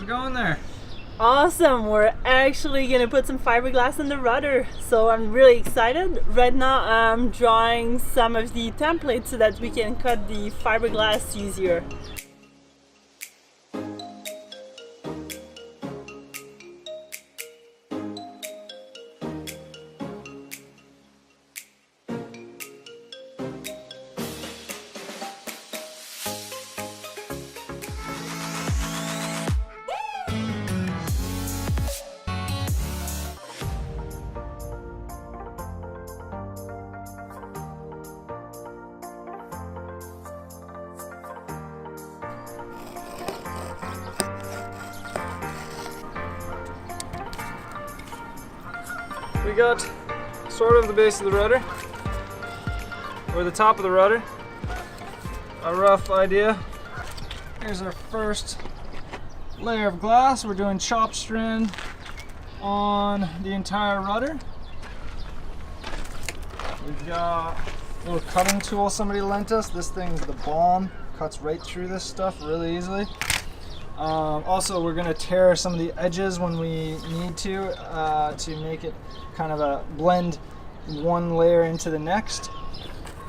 How's it going there? Awesome! We're actually gonna put some fiberglass in the rudder, so I'm really excited. Right now I'm drawing some of the templates so that we can cut the fiberglass easier. We got sort of the base of the rudder, or the top of the rudder. A rough idea. Here's our first layer of glass. We're doing chop strand on the entire rudder. We've got a little cutting tool somebody lent us. This thing's the bomb. Cuts right through this stuff really easily. Also, we're going to tear some of the edges when we need to make it kind of a blend one layer into the next.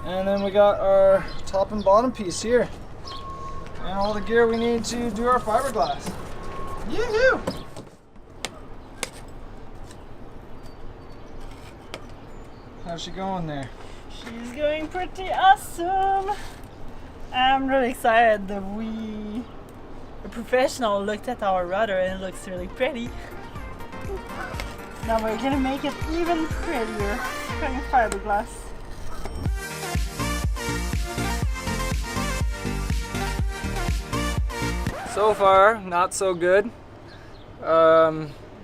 And then we got our top and bottom piece here. And all the gear we need to do our fiberglass. Yoo-hoo! How's she going there? She's going pretty awesome! I'm really excited that a professional looked at our rudder and it looks really pretty. Now we're gonna make it even prettier, putting fiberglass. So far, not so good.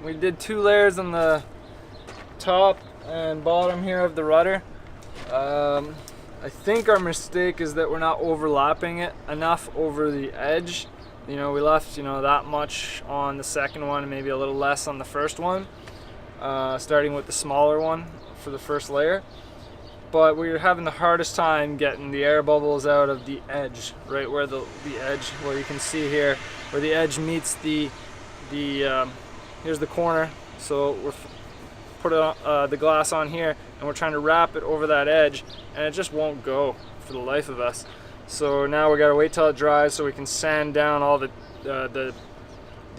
We did 2 layers on the top and bottom here of the rudder. I think our mistake is that we're not overlapping it enough over the edge. You know, we left, that much on the second one and maybe a little less on the first one, starting with the smaller one for the first layer. But we were having the hardest time getting the air bubbles out of the edge, right where the edge, where you can see here, where the edge meets here's the corner. So we're put the glass on here and we're trying to wrap it over that edge and it just won't go for the life of us. So now we gotta wait till it dries so we can sand down all the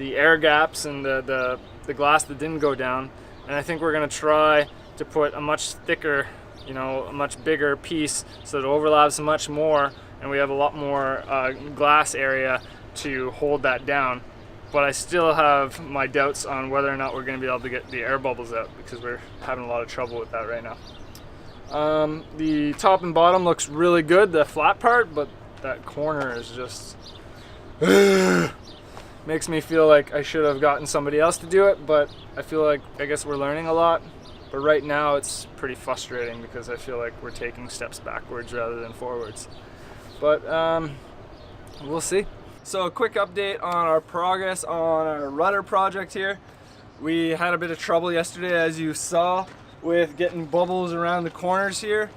air gaps and the glass that didn't go down. And I think we're gonna try to put a much thicker, a much bigger piece so that it overlaps much more and we have a lot more glass area to hold that down. But I still have my doubts on whether or not we're gonna be able to get the air bubbles out because we're having a lot of trouble with that right now. The top and bottom looks really good, the flat part, but that corner is just makes me feel like I should have gotten somebody else to do it, but I guess we're learning a lot. But right now it's pretty frustrating because I feel like we're taking steps backwards rather than forwards. But we'll see. So a quick update on our progress on our rudder project here. We had a bit of trouble yesterday, as you saw, with getting bubbles around the corners here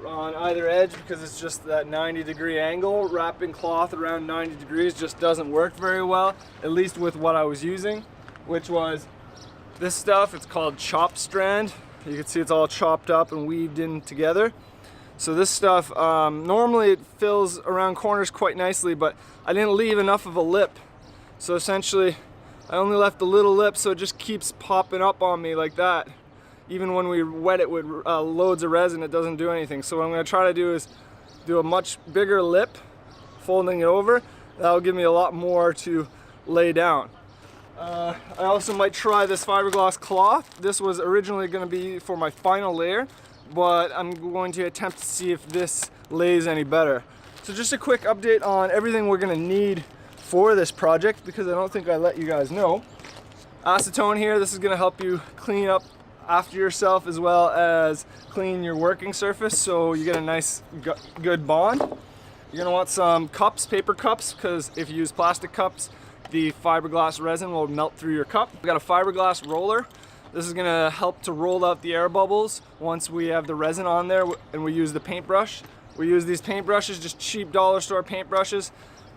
on either edge because it's just that 90-degree angle. Wrapping cloth around 90 degrees just doesn't work very well, at least with what I was using, which was this stuff. It's called chop strand. You can see it's all chopped up and weaved in together. So this stuff, normally it fills around corners quite nicely, but I didn't leave enough of a lip. So essentially, I only left a little lip, so it just keeps popping up on me like that. Even when we wet it with loads of resin, it doesn't do anything. So what I'm gonna try to do is do a much bigger lip, folding it over. That'll give me a lot more to lay down. I also might try this fiberglass cloth. This was originally gonna be for my final layer, but I'm going to attempt to see if this lays any better. So just a quick update on everything we're gonna need for this project because I don't think I let you guys know. Acetone here, this is gonna help you clean up after yourself as well as clean your working surface so you get a nice good bond. You're gonna want some cups, paper cups, because if you use plastic cups, the fiberglass resin will melt through your cup. We got a fiberglass roller. This is gonna help to roll out the air bubbles once we have the resin on there and we use the paintbrush. We use these paintbrushes, just cheap dollar store paintbrushes.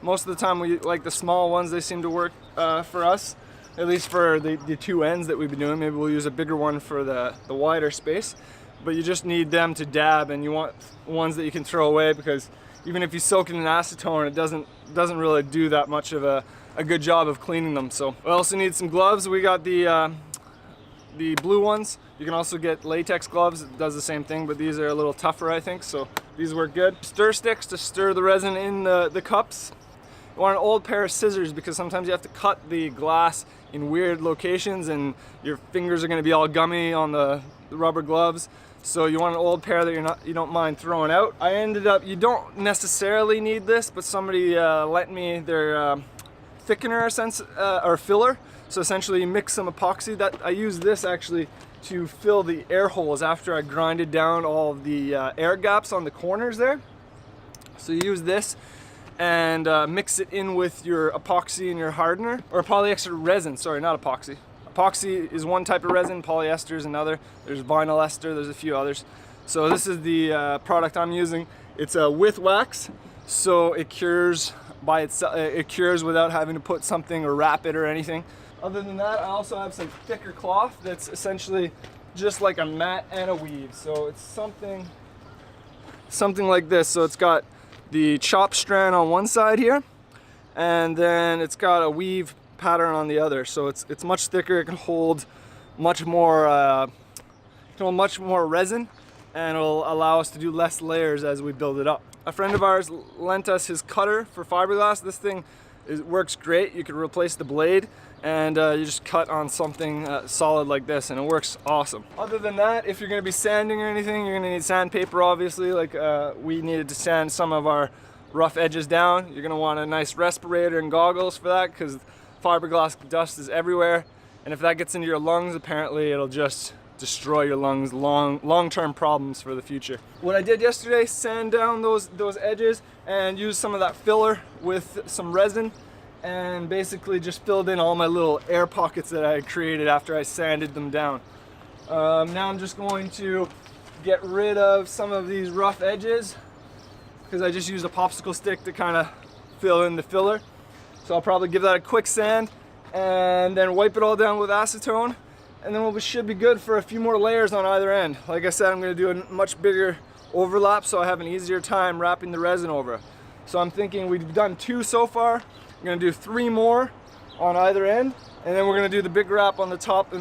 Most of the time we like the small ones. They seem to work for us, at least for the two ends that we've been doing. Maybe we'll use a bigger one for the wider space, but you just need them to dab, and you want ones that you can throw away, because even if you soak it in acetone, it doesn't really do that much of a good job of cleaning them. So we also need some gloves. We got the blue ones. You can also get latex gloves. It does the same thing, but these are a little tougher, I think, so these work good. Stir sticks to stir the resin in the cups. You want an old pair of scissors, because sometimes you have to cut the glass in weird locations and your fingers are going to be all gummy on the rubber gloves. So you want an old pair that you don't mind throwing out. I ended up, you don't necessarily need this, but somebody lent me their thickener or filler. So essentially you mix some epoxy. That I use this actually to fill the air holes after I grinded down all of the air gaps on the corners there. So you use this and mix it in with your epoxy and your hardener, or polyester resin, sorry, not epoxy. Epoxy is one type of resin, polyester is another. There's vinyl ester, there's a few others. So this is the product I'm using. It's a with wax, so it cures by itself. It cures without having to put something or wrap it or anything. Other than that, I also have some thicker cloth that's essentially just like a mat and a weave. So it's something like this. So it's got the chop strand on one side here, and then it's got a weave pattern on the other. So it's much thicker. It can hold much more resin, and it'll allow us to do less layers as we build it up. A friend of ours lent us his cutter for fiberglass. This thing works great. You can replace the blade, and you just cut on something solid like this, and it works awesome. Other than that, if you're going to be sanding or anything, you're going to need sandpaper, obviously. Like we needed to sand some of our rough edges down. You're going to want a nice respirator and goggles for that, because fiberglass dust is everywhere, and if that gets into your lungs, apparently it'll just destroy your lungs. Long-term problems for the future. What I did yesterday, sand down those edges and use some of that filler with some resin, and basically just filled in all my little air pockets that I had created after I sanded them down. Now I'm just going to get rid of some of these rough edges, because I just used a popsicle stick to kind of fill in the filler. So I'll probably give that a quick sand and then wipe it all down with acetone, and then we should be good for a few more layers on either end. Like I said, I'm going to do a much bigger overlap so I have an easier time wrapping the resin over. So I'm thinking we've done 2 so far. We're going to do 3 more on either end, and then we're going to do the big wrap on the top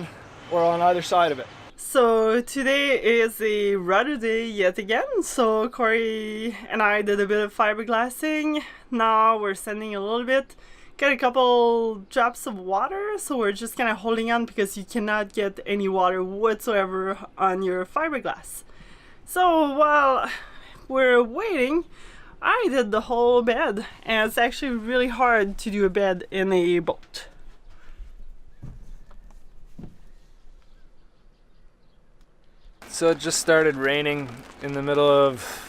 or on either side of it. So today is a rudder day yet again. So Corey and I did a bit of fiberglassing. Now we're sanding a little bit. Got a couple drops of water, so we're just kind of holding on, because you cannot get any water whatsoever on your fiberglass. So while we're waiting, I did the whole bed, and it's actually really hard to do a bed in a boat. So it just started raining in the middle of,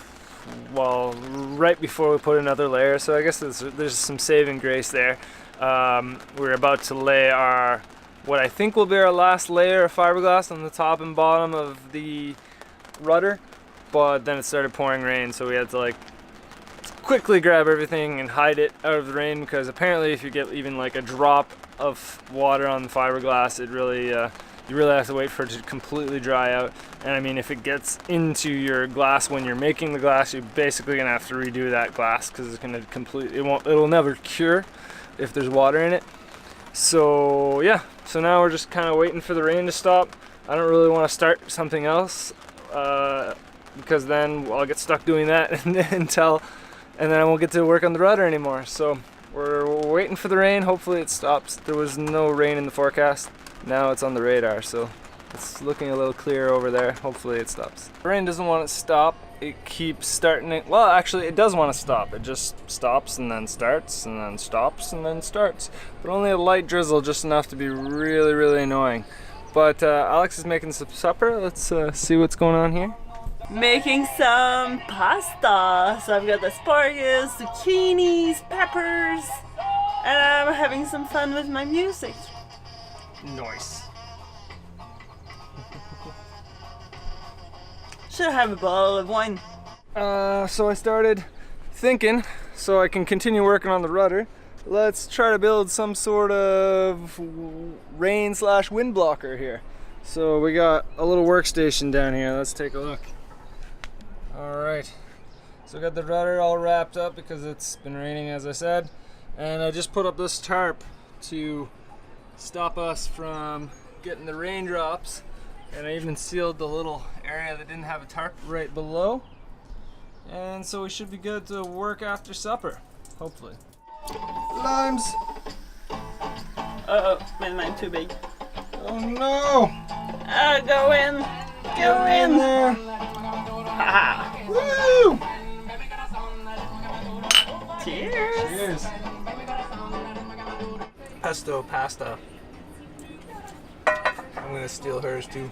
well, right before we put another layer, so I guess there's some saving grace there. We're about to lay what I think will be our last layer of fiberglass on the top and bottom of the rudder, but then it started pouring rain, so we had to like quickly grab everything and hide it out of the rain, because apparently if you get even like a drop of water on the fiberglass, it really you really have to wait for it to completely dry out. And I mean, if it gets into your glass when you're making the glass, you're basically gonna have to redo that glass, because it's gonna it'll never cure if there's water in it. So yeah, so now we're just kind of waiting for the rain to stop. I don't really want to start something else because then I'll get stuck doing that and then I won't get to work on the rudder anymore. So we're waiting for the rain. Hopefully it stops. There was no rain in the forecast. Now it's on the radar, so it's looking a little clearer over there. Hopefully it stops. The rain doesn't want to stop. It keeps starting it. Well, actually it does want to stop. It just stops and then starts and then stops and then starts. But only a light drizzle, just enough to be really, really annoying. But Alex is making some supper. Let's see what's going on here. Making some pasta. So I've got asparagus, zucchinis, peppers, and I'm having some fun with my music. Nice. Should have a bottle of wine. So I started thinking so I can continue working on the rudder, let's try to build some sort of rain/wind blocker here. So we got a little workstation down here. Let's take a look. All right. So I got the rudder all wrapped up because it's been raining, as I said. And I just put up this tarp to stop us from getting the raindrops. And I even sealed the little area that didn't have a tarp right below. And so we should be good to work after supper, hopefully. Limes! Uh-oh, mine too big. Oh no! Go in! Go in! there! Ha! Woo! Cheers! Cheers! Pesto pasta. I'm gonna steal hers too.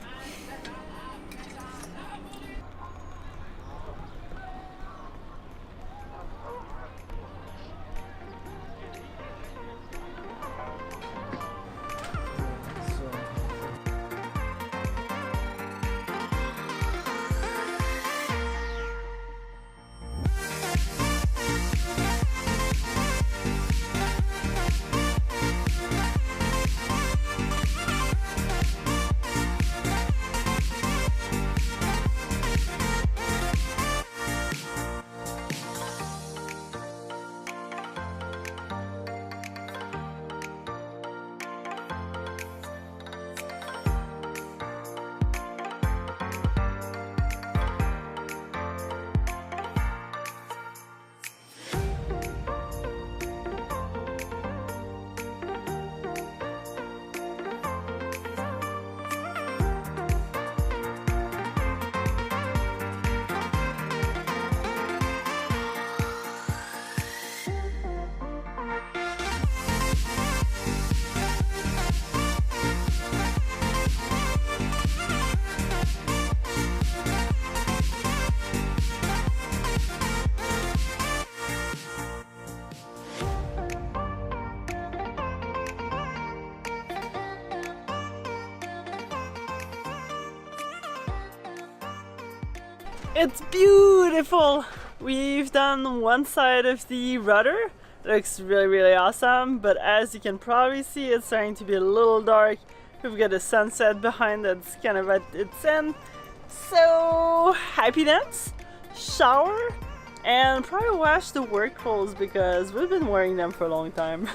It's beautiful! We've done one side of the rudder. It looks really awesome, but as you can probably see, it's starting to be a little dark. We've got a sunset behind that's kind of at its end. So, happy dance, shower, and probably wash the work clothes because we've been wearing them for a long time.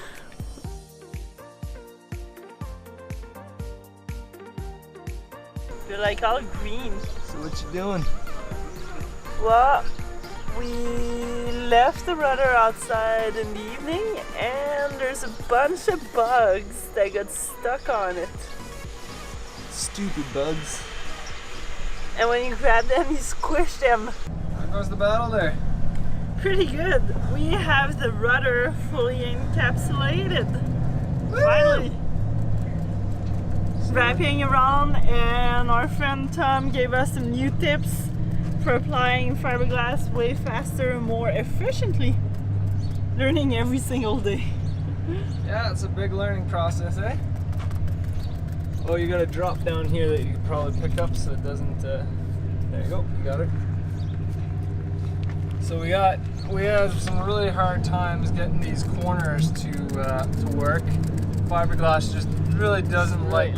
They're like all green. So what you doing? Well, we left the rudder outside in the evening and there's a bunch of bugs that got stuck on it. Stupid bugs. And when you grab them, you squish them. How goes the battle there? Pretty good. We have the rudder fully encapsulated. Woo! Finally. Wrapping around, and our friend Tom gave us some new tips for applying fiberglass way faster and more efficiently. Learning every single day. Yeah, it's a big learning process, eh? Oh, you got a drop down here that you can probably pick up so it doesn't, there you go, you got it. So we have some really hard times getting these corners to work. Fiberglass just really doesn't like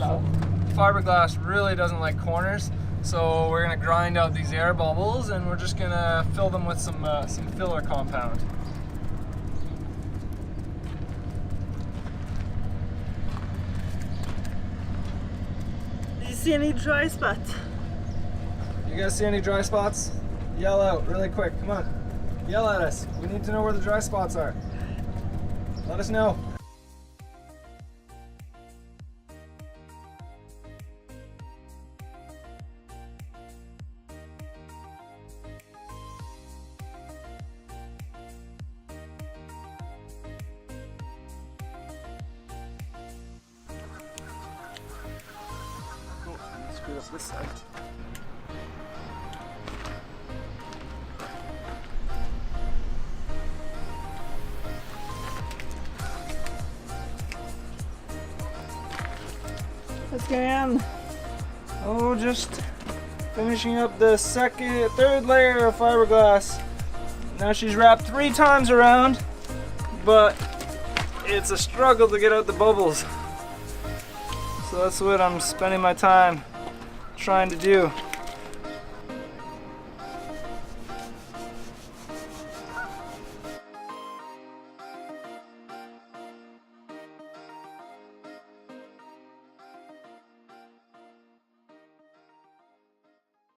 corners. So we're gonna grind out these air bubbles and we're just gonna fill them with some filler compound. Do you see any dry spots? You guys see any dry spots? Yell out really quick, come on. Yell at us. We need to know where the dry spots are. Let us know. Screw up this side. What's going on? Oh, just finishing up the third layer of fiberglass. Now she's wrapped 3 times around, but it's a struggle to get out the bubbles. So that's what I'm spending my time trying to do.